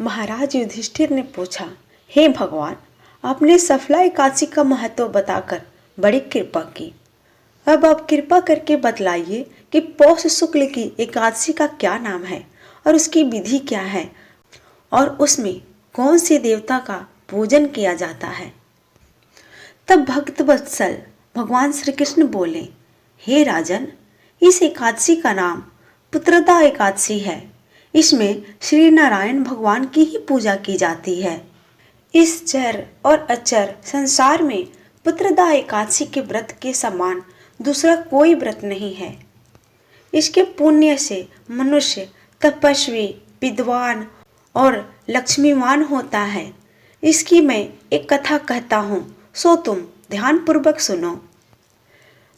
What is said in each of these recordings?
महाराज युधिष्ठिर ने पूछा, हे भगवान, आपने सफला एकादशी का महत्व बताकर बड़ी कृपा की। अब आप कृपा करके बतलाइए कि पौष शुक्ल की एकादशी का क्या नाम है और उसकी विधि क्या है और उसमें कौन से देवता का पूजन किया जाता है। तब भक्त वत्सल भगवान श्री कृष्ण बोले, हे राजन, इस एकादशी का नाम पुत्रदा एकादशी है। इसमें श्री नारायण भगवान की ही पूजा की जाती है। इस चर और अचर संसार में पुत्रदा एकादशी के व्रत के समान दूसरा कोई व्रत नहीं है। इसके पुण्य से मनुष्य तपस्वी, विद्वान और लक्ष्मीवान होता है। इसकी मैं एक कथा कहता हूँ, सो तुम ध्यानपूर्वक सुनो।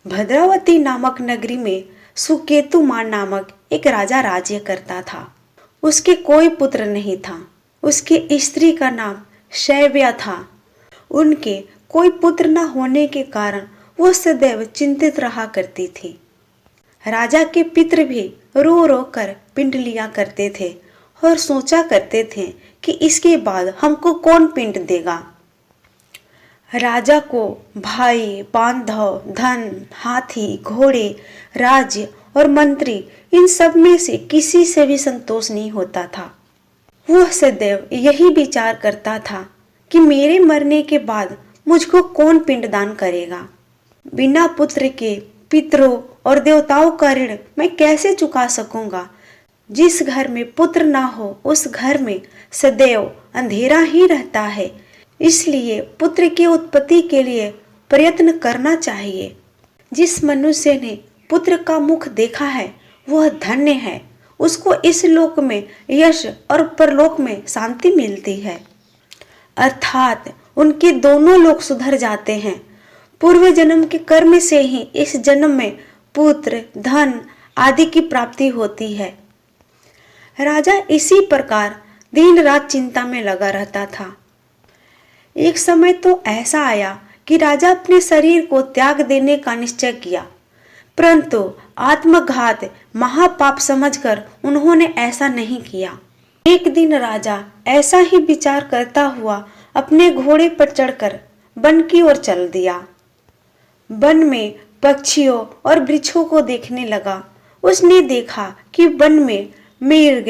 भद्रावती नामक नगरी में सुकेतुमान नामक एक राजा राज्य करता था। उसके कोई पुत्र नहीं था। उसकी स्त्री का नाम शैव्या था। उनके कोई पुत्र न होने के कारण वो सदैव चिंतित रहा करती थी। राजा के पितृ भी रो रो कर पिंड लिया करते थे और सोचा करते थे कि इसके बाद हमको कौन पिंड देगा। राजा को भाई, बांधव, धन, हाथी, घोड़े, राज्य और मंत्री, इन सब में से किसी से भी संतोष नहीं होता था। वह सदैव यही विचार करता था कि मेरे मरने के बाद मुझको कौन पिंडदान करेगा। बिना पुत्र के पितरों और देवताओं का ऋण मैं कैसे चुका सकूंगा। जिस घर में पुत्र ना हो उस घर में सदैव अंधेरा ही रहता है। इसलिए पुत्र की उत्पत्ति के लिए प्रयत्न करना चाहिए। जिस मनुष्य ने पुत्र का मुख देखा है वह धन्य है। उसको इस लोक में यश और परलोक में शांति मिलती है, अर्थात उनके दोनों लोक सुधर जाते हैं। पूर्व जन्म के कर्म से ही इस जन्म में पुत्र, धन आदि की प्राप्ति होती है। राजा इसी प्रकार दिन रात चिंता में लगा रहता था। एक समय तो ऐसा आया कि राजा अपने शरीर को त्याग देने का निश्चय किया, परंतु आत्मघात महापाप समझकर उन्होंने ऐसा नहीं किया। एक दिन राजा ऐसा ही विचार करता हुआ अपने घोड़े पर चढ़कर वन की ओर चल दिया। वन में पक्षियों और वृक्षों को देखने लगा। उसने देखा कि वन में मृग,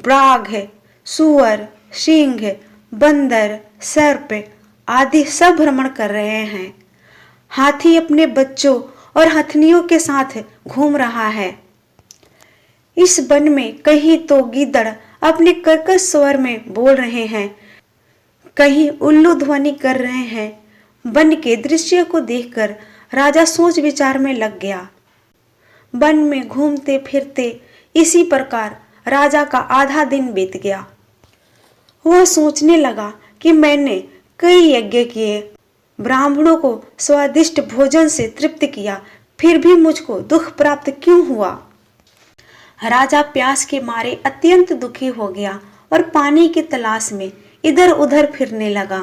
बाघ, सुअर, सिंह, बंदर, सर्प आदि सब भ्रमण कर रहे हैं। हाथी अपने बच्चों और हथनियों के साथ घूम रहा है। इस वन में कहीं तो गिद्दड़ अपने कर्कश स्वर में बोल रहे हैं, कहीं उल्लू ध्वनि कर रहे हैं। वन के दृश्य को देखकर राजा सोच विचार में लग गया। वन में घूमते फिरते इसी प्रकार राजा का आधा दिन बीत गया। वह सोचने लगा कि मैंने कई यज्ञ किए, ब्राह्मणों को स्वादिष्ट भोजन से तृप्त किया, फिर भी मुझको दुख प्राप्त क्यों हुआ। राजा प्यास के मारे अत्यंत दुखी हो गया और पानी की तलाश में इधर उधर फिरने लगा।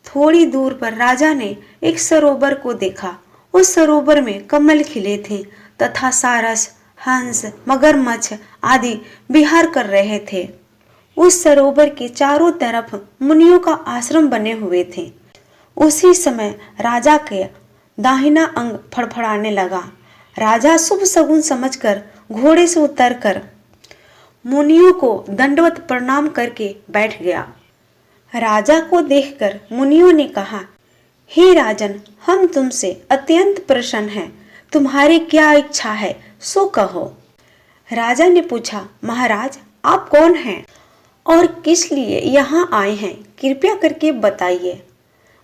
थोड़ी दूर पर राजा ने एक सरोवर को देखा। उस सरोवर में कमल खिले थे तथा सारस, हंस, मगरमच्छ आदि विहार कर रहे थे। उस सरोवर के चारों तरफ मुनियों का आश्रम बने हुए थे। उसी समय राजा के दाहिना अंग फड़फड़ाने लगा। राजा शुभ शगुन समझकर घोड़े से उतरकर मुनियों को दंडवत प्रणाम करके बैठ गया। राजा को देखकर मुनियों ने कहा, हे राजन, हम तुमसे अत्यंत प्रसन्न हैं। तुम्हारी क्या इच्छा है सो कहो। राजा ने पूछा, महाराज आप कौन हैं और किस लिए यहाँ आए हैं, कृपया करके बताइए।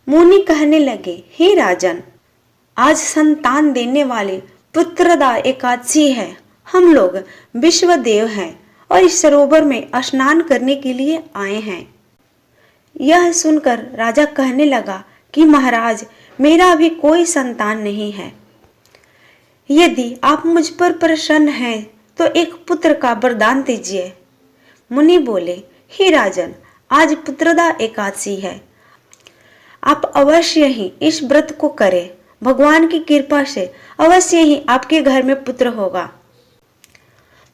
मुनि कहने लगे, हे राजन, आज संतान देने वाले पुत्रदा एकादशी है। हम लोग विश्वदेव हैं और इस सरोवर में स्नान करने के लिए आए हैं। यह सुनकर राजा कहने लगा कि महाराज, मेरा अभी कोई संतान नहीं है। यदि आप मुझ पर प्रसन्न हैं तो एक पुत्र का वरदान दीजिए। मुनि बोले, हे राजन, आज पुत्रदा एकादशी है। आप अवश्य ही इस व्रत को करें। भगवान की कृपा से अवश्य ही आपके घर में पुत्र होगा।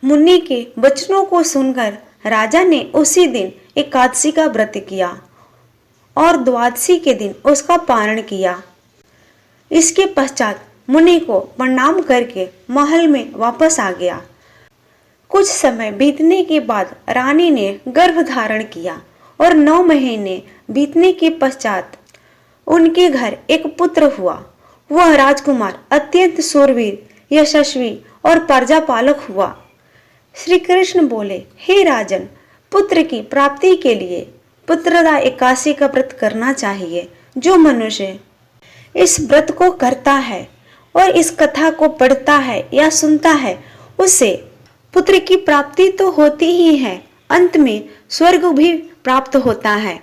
मुनि के वचनों को सुनकर राजा ने उसी दिन एकादशी का व्रत किया और द्वादशी के दिन उसका पारण किया। इसके पश्चात मुनि को प्रणाम करके महल में वापस आ गया। कुछ समय बीतने के बाद रानी ने गर्भ धारण किया और 9 महीने बीतने के पश्चात उनके घर एक पुत्र हुआ। वह राजकुमार अत्यंत शूरवीर, यशस्वी और प्रजापालक हुआ। श्री कृष्ण बोले, हे राजन, पुत्र की प्राप्ति के लिए पुत्रदा एकादशी का व्रत करना चाहिए। जो मनुष्य इस व्रत को करता है और इस कथा को पढ़ता है या सुनता है, उसे पुत्र की प्राप्ति तो होती ही है, अंत में स्वर्ग भी प्राप्त होता है।